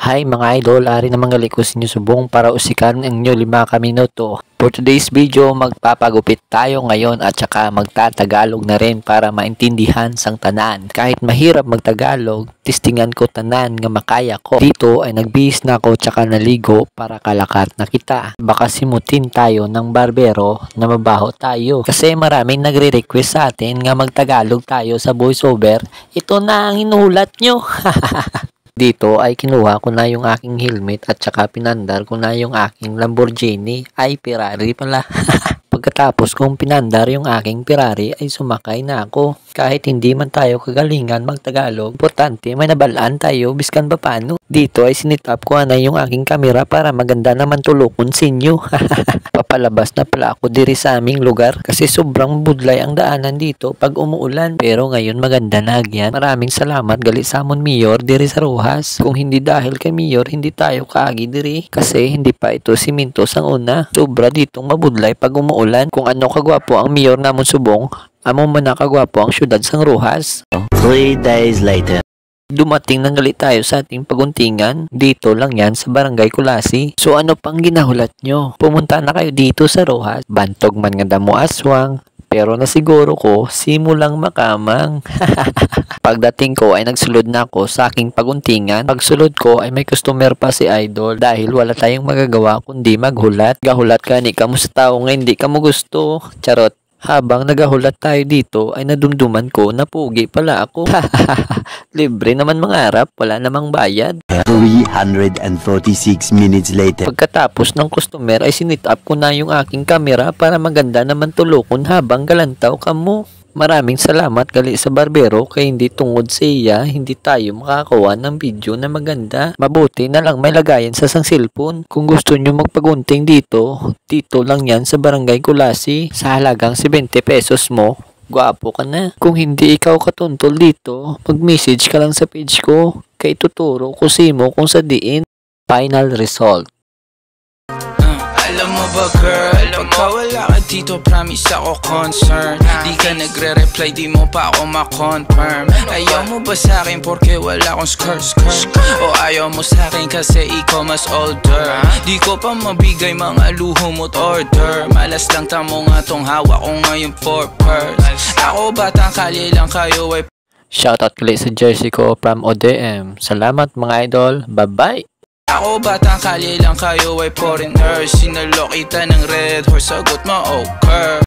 Hi mga idol, ari naman gali ko sa inyo subong para usikan ang inyo 5 minuto. For today's video, magpapagupit tayo ngayon at saka magtatagalog na rin para maintindihan sang tanan. Kahit mahirap magtagalog, testingan ko tanan nga makaya ko. Dito ay nagbihis na ako tsaka naligo para kalakat na kita. Baka simutin tayo ng barbero na mabaho tayo. Kasi maraming nagre-request sa atin nga magtagalog tayo sa voiceover. Ito na ang inulat nyo. Dito ay kinuha ko na yung aking helmet at saka pinandar ko na yung aking Lamborghini. Ay, Ferrari pala. Pagkatapos kong pinandar yung aking Ferrari ay sumakay na ako. Kahit hindi man tayo kagalingan magtagalog, importante may nabalaan tayo biskan pa paano. Dito ay sinitap ko na yung aking kamera para maganda naman tulokon sinyo. Papalabas na pala ako diri sa aming lugar kasi sobrang budlay ang daanan dito pag umuulan. Pero ngayon maganda na agyan. Maraming salamat gali sa amon Mayor diri sa Rojas. Kung hindi dahil kay Mayor, hindi tayo kaagi diri kasi hindi pa ito siminto sang una. Sobra ditong mabudlay pag umuulan. Kung ano kagwapo ang Mayor namon subong, amo man nakagwapo ang syudad sang Rojas. 3 days later. Dumating nang gali tayo sa ating paguntingan. Dito lang yan sa Barangay Kulasi. So ano pang ginahulat nyo? Pumunta na kayo dito sa Rojas. Bantog man nga damo aswang. Pero nasiguro ko, simulang makamang. Pagdating ko ay nagsulod na ako sa aking paguntingan. Pagsulod ko ay may customer pa si Idol dahil wala tayong magagawa kundi maghulat. Gahulat ka ni kamo sa tao nga hindi ka mo gusto. Charot. Habang nagahulat tayo dito ay nadumduman ko na pugi pala ako. Libre naman mangarap, wala namang bayad. 346 minutes later. Pagkatapos ng customer ay sinit up ko na yung aking kamera para maganda naman tulokon habang galantaw ka mo. Maraming salamat gali sa barbero kaya hindi tungod sa iya, hindi tayo makakawa ng video na maganda. Mabuti na lang may lagayan sa sang cellphone. Kung gusto nyo magpagunting dito, dito lang yan sa Barangay Kulasi. Sa halagang 70 pesos mo, gwapo ka na. Kung hindi ikaw katuntol dito, mag-message ka lang sa page ko. Kay tuturo ko simo kung sa diin. Final result. Alam mo ba girl, pagka wala ka dito promise ako concern. Di ka nagre-reply, di mo pa ako ma-confirm. Ayaw mo ba sa'kin porque wala akong skirt? O ayaw mo sa'kin kasi ikaw mas older? Di ko pa mabigay mga luho mo't order. Malas lang tamo nga tong hawak ko ngayon for purse. Ako batang kalye lang kayo ay Shoutout ulit sa jersey ko from ODM. Salamat mga idol, bye-bye! Ako batang kalye lang kayo ay foreigner. Sinalo kita ng red horse, sagot mo okay.